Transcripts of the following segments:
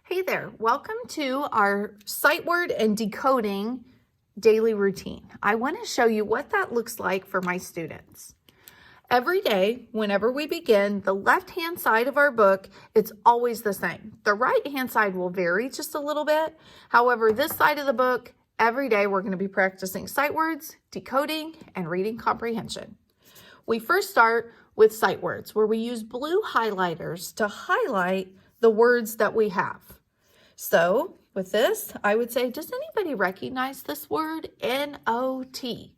Hey there, welcome to our sight word and decoding daily routine. I want to show you what that looks like for my students. Every day, whenever we begin, the left-hand side of our book, it's always the same. The right-hand side will vary just a little bit. However, this side of the book, every day we're going to be practicing sight words, decoding, and reading comprehension. We first start with sight words, where we use blue highlighters to highlight the words that we have. So with this, I would say, does anybody recognize this word, N-O-T?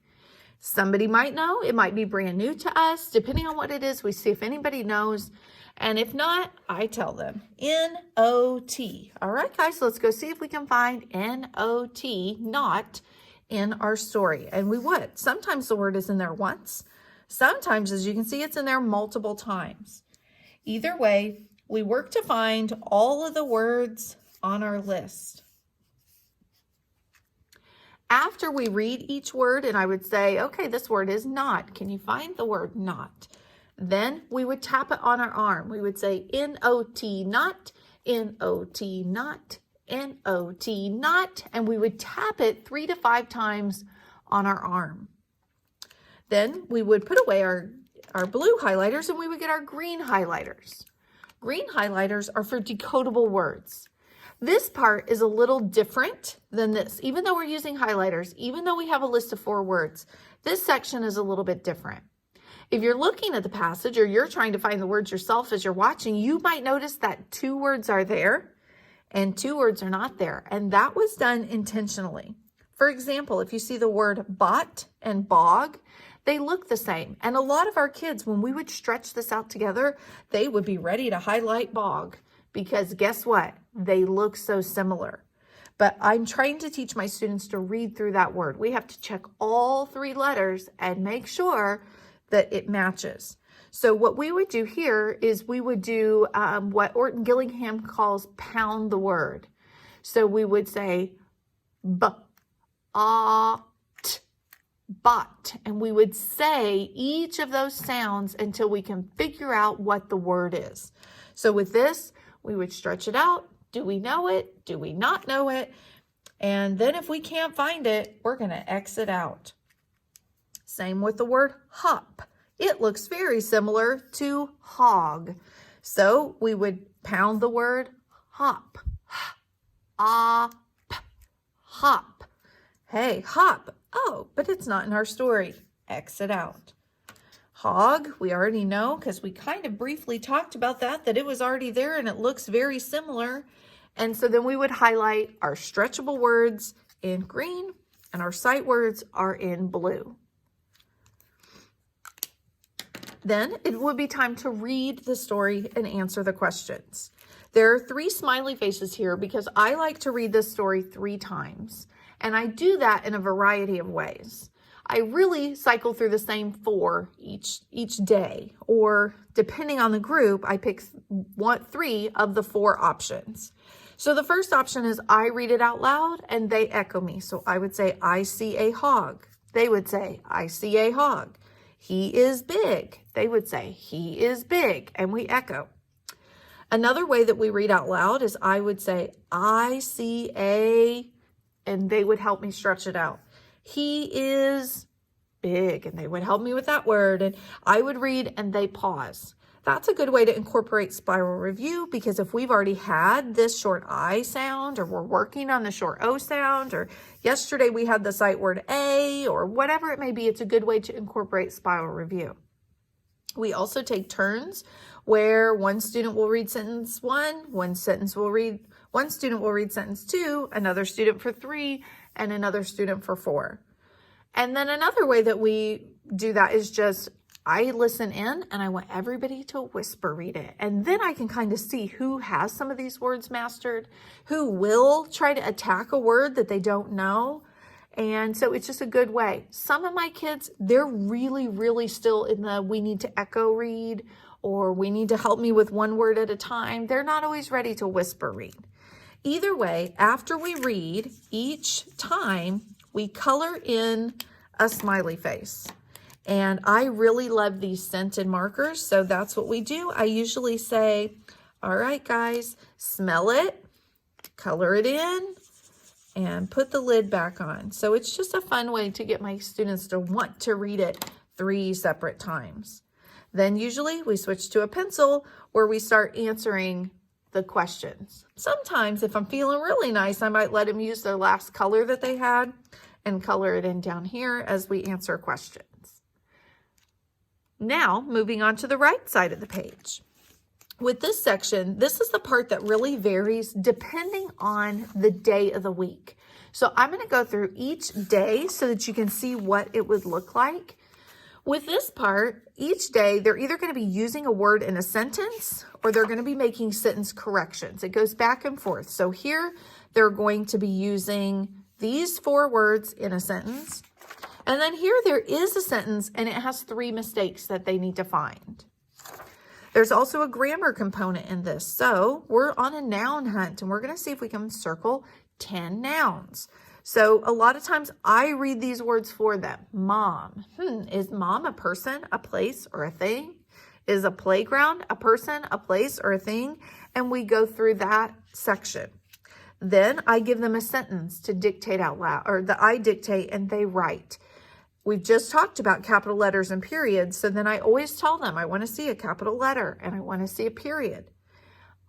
Somebody might know. It might be brand new to us. Depending on what it is, we see if anybody knows. And if not, I tell them, N-O-T. All right, guys, let's go see if we can find N-O-T, not, in our story. And we would. Sometimes the word is in there once. Sometimes, as you can see, it's in there multiple times. Either way, we work to find all of the words on our list. After we read each word, and I would say, okay, this word is not. Can you find the word not? Then we would tap it on our arm. We would say N-O-T not, N-O-T not, N-O-T not, and we would tap it 3 to 5 times on our arm. Then we would put away our blue highlighters and we would get our green highlighters. Green highlighters are for decodable words. This part is a little different than this. Even though we're using highlighters, even though we have a list of 4 words, this section is a little bit different. If you're looking at the passage or you're trying to find the words yourself as you're watching, you might notice that 2 words are there and 2 words are not there. And that was done intentionally. For example, if you see the word bot and bog, they look the same. And a lot of our kids, when we would stretch this out together, they would be ready to highlight bog because guess what? They look so similar. But I'm trying to teach my students to read through that word. We have to check all 3 letters and make sure that it matches. So what we would do here is we would do what Orton Gillingham calls pound the word. So we would say bot, and we would say each of those sounds until we can figure out what the word is. So with this, we would stretch it out. Do we know it? Do we not know it? And then if we can't find it, we're going to X it out. Same with the word hop. It looks very similar to hog. So we would pound the word hop. Hop. Hey, hop. Oh, but it's not in our story. X it out. Hog, we already know because we kind of briefly talked about that it was already there and it looks very similar. And so then we would highlight our stretchable words in green and our sight words are in blue. Then it would be time to read the story and answer the questions. There are 3 smiley faces here because I like to read this story 3 times. And I do that in a variety of ways. I really cycle through the same 4 each day, or depending on the group, I pick 3 of the 4 options. So the first option is I read it out loud and they echo me. So I would say, I see a hog. They would say, I see a hog. He is big. They would say, he is big, and we echo. Another way that we read out loud is I would say, I see a, and they would help me stretch it out. He is big, and they would help me with that word, and I would read and they pause. That's a good way to incorporate spiral review because if we've already had this short I sound or we're working on the short O sound or yesterday we had the sight word A or whatever it may be, it's a good way to incorporate spiral review. We also take turns where one student will read sentence 1, one student will read sentence 2, another student for 3, and another student for 4. And then another way that we do that is just I listen in and I want everybody to whisper read it. And then I can kind of see who has some of these words mastered, who will try to attack a word that they don't know. And so it's just a good way. Some of my kids, they're really, really still in the we need to echo read or we need to help me with 1 word at a time. They're not always ready to whisper read. Either way, after we read, each time we color in a smiley face. And I really love these scented markers, so that's what we do. I usually say, all right, guys, smell it, color it in, and put the lid back on. So it's just a fun way to get my students to want to read it 3 separate times. Then usually we switch to a pencil where we start answering the questions. Sometimes if I'm feeling really nice, I might let them use their last color that they had and color it in down here as we answer questions. Now, moving on to the right side of the page. With this section, this is the part that really varies depending on the day of the week. So I'm going to go through each day so that you can see what it would look like. With this part, each day, they're either going to be using a word in a sentence or they're going to be making sentence corrections. It goes back and forth. So here, they're going to be using these 4 words in a sentence. And then here, there is a sentence and it has 3 mistakes that they need to find. There's also a grammar component in this. So we're on a noun hunt and we're going to see if we can circle 10 nouns. So a lot of times I read these words for them. Mom. Is mom a person, a place, or a thing? Is a playground a person, a place, or a thing? And we go through that section. Then I give them a sentence to dictate out loud, or that I dictate and they write. We've just talked about capital letters and periods. So then I always tell them I want to see a capital letter and I want to see a period.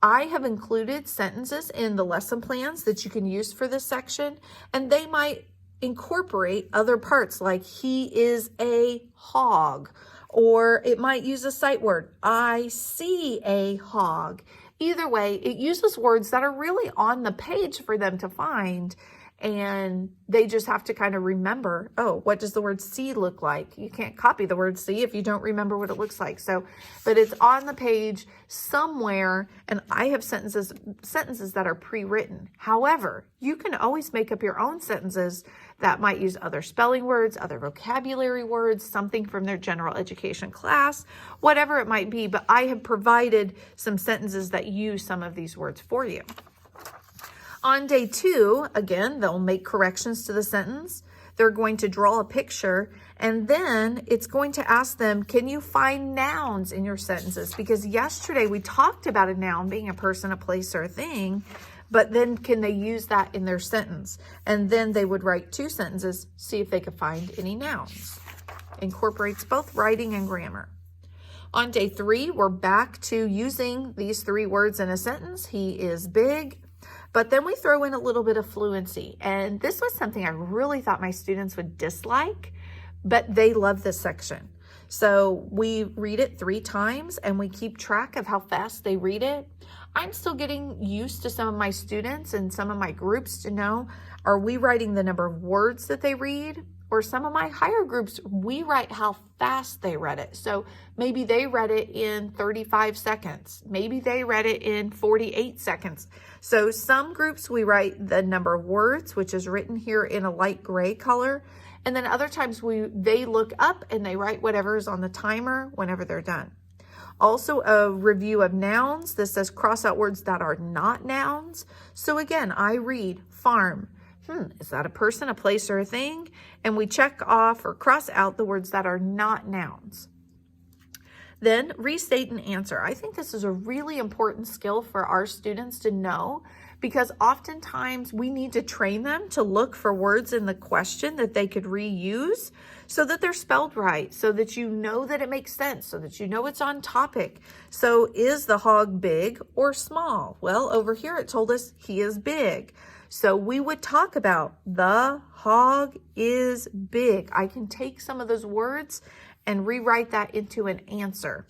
I have included sentences in the lesson plans that you can use for this section, and they might incorporate other parts like he is a hog, or it might use a sight word, I see a hog. Either way, it uses words that are really on the page for them to find, and they just have to kind of remember, oh, what does the word see look like? You can't copy the word see if you don't remember what it looks like. So, but it's on the page somewhere, and I have sentences that are pre-written. However, you can always make up your own sentences that might use other spelling words, other vocabulary words, something from their general education class, whatever it might be. But I have provided some sentences that use some of these words for you. On day 2, again, they'll make corrections to the sentence. They're going to draw a picture, and then it's going to ask them, can you find nouns in your sentences? Because yesterday we talked about a noun being a person, a place, or a thing, but then can they use that in their sentence? And then they would write 2 sentences, see if they could find any nouns. Incorporates both writing and grammar. On day 3, we're back to using these 3 words in a sentence. He is big. But then we throw in a little bit of fluency. And this was something I really thought my students would dislike, but they love this section. So we read it 3 times and we keep track of how fast they read it. I'm still getting used to some of my students and some of my groups to know, are we writing the number of words that they read? Or some of my higher groups, we write how fast they read it. So maybe they read it in 35 seconds. Maybe they read it in 48 seconds. So some groups we write the number of words, which is written here in a light gray color. And then other times they look up and they write whatever is on the timer whenever they're done. Also a review of nouns. This says cross out words that are not nouns. So again, I read farm. Is that a person, a place, or a thing? And we check off or cross out the words that are not nouns. Then restate and answer. I think this is a really important skill for our students to know, because oftentimes we need to train them to look for words in the question that they could reuse so that they're spelled right, so that you know that it makes sense, so that you know it's on topic. So is the hog big or small? Well, over here it told us he is big. So we would talk about the hog is big. I can take some of those words and rewrite that into an answer.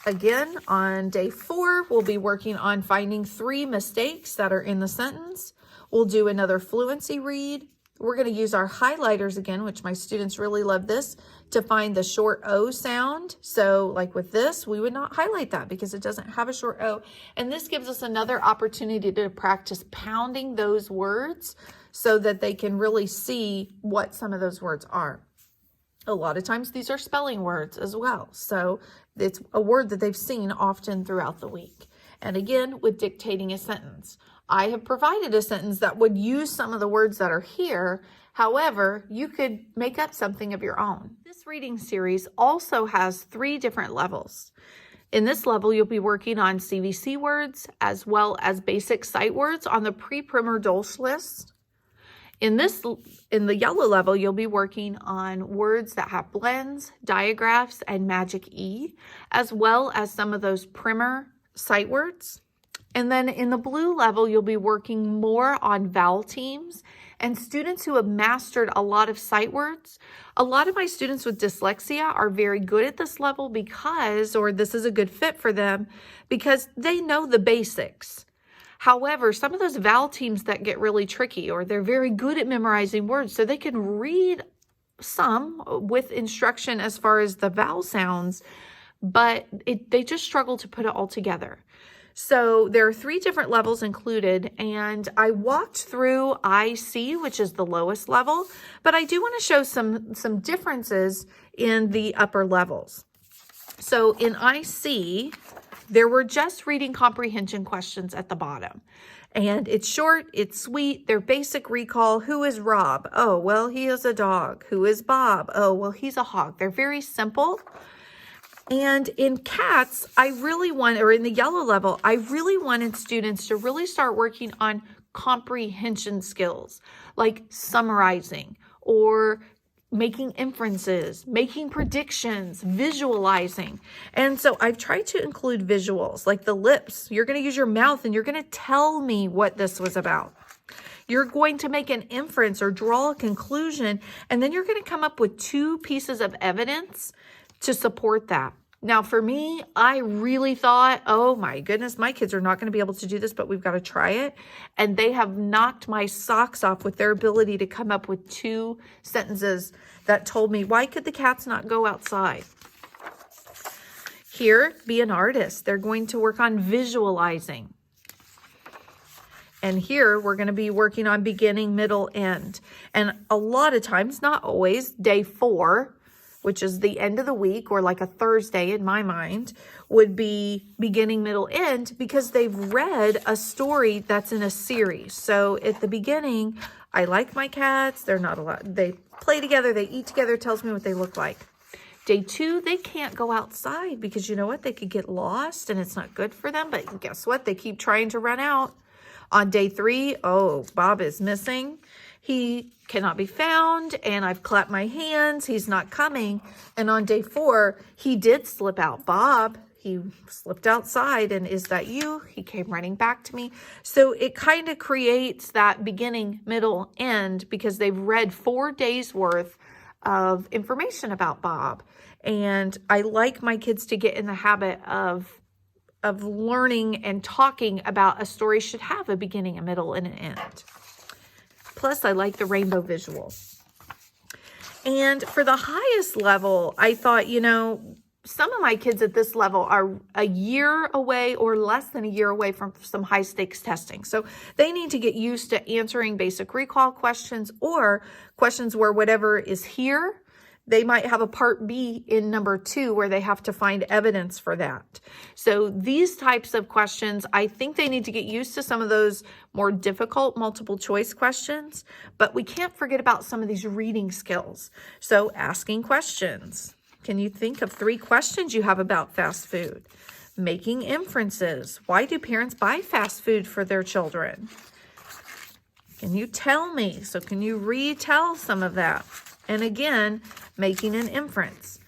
Again, on day 4, we'll be working on finding 3 mistakes that are in the sentence. We'll do another fluency read. We're going to use our highlighters again, which my students really love this, to find the short O sound. So like with this, we would not highlight that because it doesn't have a short O. And this gives us another opportunity to practice pounding those words so that they can really see what some of those words are. A lot of times these are spelling words as well. So it's a word that they've seen often throughout the week. And again, with dictating a sentence, I have provided a sentence that would use some of the words that are here. However, you could make up something of your own. This reading series also has 3 different levels. In this level, you'll be working on CVC words as well as basic sight words on the pre-primer Dolch list. In the yellow level, you'll be working on words that have blends, digraphs, and magic E, as well as some of those primer sight words. And then in the blue level, you'll be working more on vowel teams and students who have mastered a lot of sight words. A lot of my students with dyslexia are very good at this level or this is a good fit for them because they know the basics. However, some of those vowel teams that get really tricky, or they're very good at memorizing words, so they can read some with instruction as far as the vowel sounds, but they just struggle to put it all together. So there are 3 different levels included, and I walked through IC, which is the lowest level, but I do want to show some differences in the upper levels. So in IC, there were just reading comprehension questions at the bottom. And it's short, it's sweet, they're basic recall. Who is Rob? Oh, well, he is a dog. Who is Bob? Oh, well, he's a hog. They're very simple. And in cats, in the yellow level, I really wanted students to really start working on comprehension skills, like summarizing or making inferences, making predictions, visualizing. And so I've tried to include visuals like the lips. You're going to use your mouth and you're going to tell me what this was about. You're going to make an inference or draw a conclusion, and then you're going to come up with 2 pieces of evidence to support that. Now, for me, I really thought, oh my goodness, my kids are not going to be able to do this, but we've got to try it. And they have knocked my socks off with their ability to come up with 2 sentences that told me, why could the cats not go outside? Here, be an artist. They're going to work on visualizing. And here, we're going to be working on beginning, middle, end. And a lot of times, not always, day 4, which is the end of the week, or like a Thursday in my mind, would be beginning, middle, end, because they've read a story that's in a series. So at the beginning, I like my cats. They're not a lot. They play together. They eat together. Tells me what they look like. Day 2, they can't go outside because you know what? They could get lost and it's not good for them. But guess what? They keep trying to run out. On day 3, oh, Bob is missing. He cannot be found, and I've clapped my hands. He's not coming. And on day 4, he did slip out. Bob, he slipped outside, and is that you? He came running back to me. So it kind of creates that beginning, middle, end, because they've read 4 days worth of information about Bob. And I like my kids to get in the habit of learning and talking about a story should have a beginning, a middle, and an end. Plus, I like the rainbow visuals. And for the highest level, I thought, some of my kids at this level are a year away or less than a year away from some high stakes testing. So they need to get used to answering basic recall questions or questions where whatever is here, they might have a part B in number 2 where they have to find evidence for that. So these types of questions, I think they need to get used to some of those more difficult multiple choice questions, but we can't forget about some of these reading skills. So asking questions. Can you think of 3 questions you have about fast food? Making inferences. Why do parents buy fast food for their children? Can you tell me? So can you retell some of that? And again, making an inference.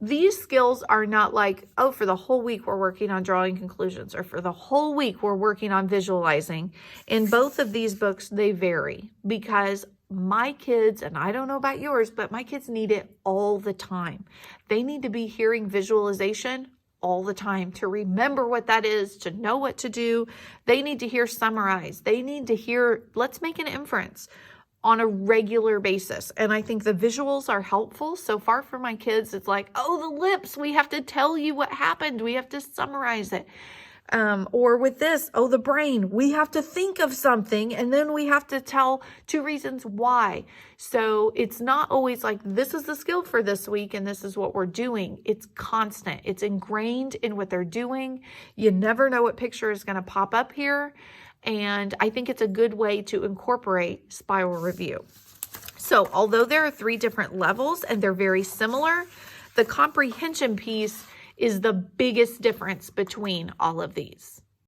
These skills are not like, oh, for the whole week we're working on drawing conclusions, or for the whole week we're working on visualizing. In both of these books, they vary because my kids, and I don't know about yours, but my kids need it all the time. They need to be hearing visualization all the time to remember what that is, to know what to do. They need to hear summarize. They need to hear, let's make an inference on a regular basis. And I think the visuals are helpful. So far for my kids, it's like, oh, the lips, we have to tell you what happened. We have to summarize it. Or with this, oh, the brain, we have to think of something and then we have to tell 2 reasons why. So it's not always like, this is the skill for this week and this is what we're doing. It's constant. It's ingrained in what they're doing. You never know what picture is going to pop up here. And I think it's a good way to incorporate spiral review. So although there are 3 different levels and they're very similar, the comprehension piece is the biggest difference between all of these.